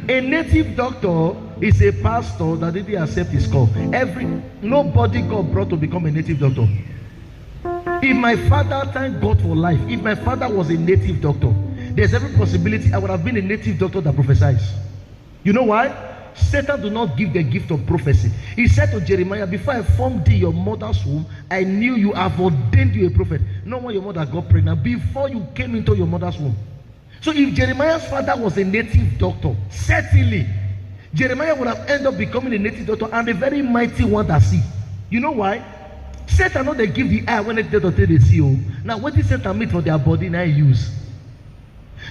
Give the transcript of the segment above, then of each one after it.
A native doctor is a pastor that didn't accept his call. Nobody God brought to become a native doctor. If my father, thank God for life, if my father was a native doctor, there's every possibility I would have been a native doctor that prophesies. You know why? Satan do not give the gift of prophecy. He said to Jeremiah, before I formed thee in your mother's womb, I knew you, have ordained you a prophet. Not when your mother got pregnant, before you came into your mother's womb. So if Jeremiah's father was a native doctor, certainly Jeremiah would have ended up becoming a native doctor and a very mighty one that see. You know why? Satan not they give the eye when they doctor they see. Now what is Satan made for their body now use?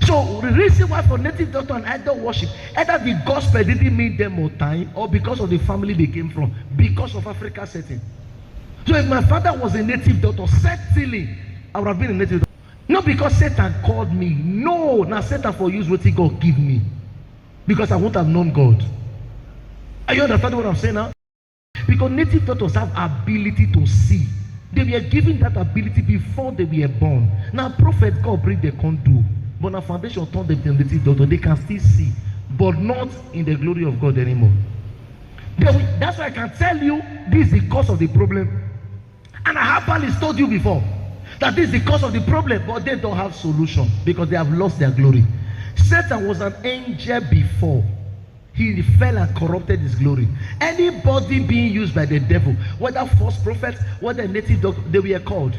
So the reason why for native doctor and idol worship, either the gospel didn't mean them more time, or because of the family they came from, because of Africa setting. So if my father was a native doctor, certainly I would have been a native doctor. Not because Satan called me. No, now Satan for use what he God give me. Because I won't have known God. Are you understanding what I'm saying now? Because native doctors have ability to see. They were given that ability before they were born. Now prophet God bring they can't do. But now foundation turned them to native doctor. They can still see, but not in the glory of God anymore. That's why I can tell you this is the cause of the problem. And I have probably told you before that this is the cause of the problem, but they don't have solution because they have lost their glory. Satan was an angel before. He fell and corrupted his glory. Anybody being used by the devil, whether false prophets, whether native doctor, they were called.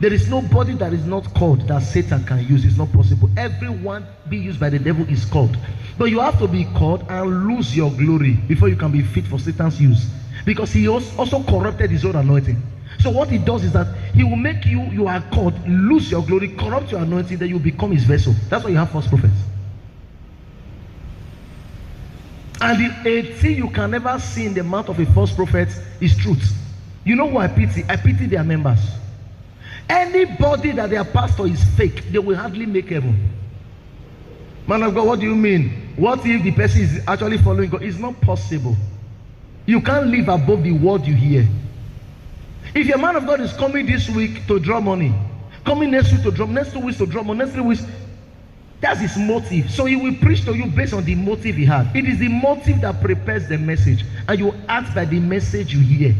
There is nobody that is not called that Satan can use. It's not possible. Everyone being used by the devil is called. But you have to be called and lose your glory before you can be fit for Satan's use. Because he also corrupted his own anointing. So what he does is that he will make you are called, lose your glory, corrupt your anointing, then you become his vessel. That's why you have false prophets. And a thing you can never see in the mouth of a false prophet is truth. You know who I pity? I pity their members. Anybody that their pastor is fake, they will hardly make heaven. Man of God, what do you mean? What if the person is actually following God? It's not possible. You can't live above the word you hear. If your man of God is coming this week to draw money, coming next week to draw, next 2 weeks to draw money, next 3 weeks, that's his motive. So he will preach to you based on the motive he has. It is the motive that prepares the message, and you act by the message you hear,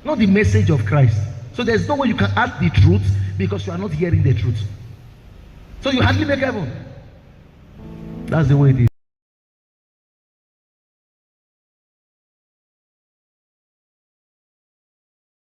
not the message of Christ. So there's no way you can act the truth because you are not hearing the truth. So you hardly make heaven. That's the way it is.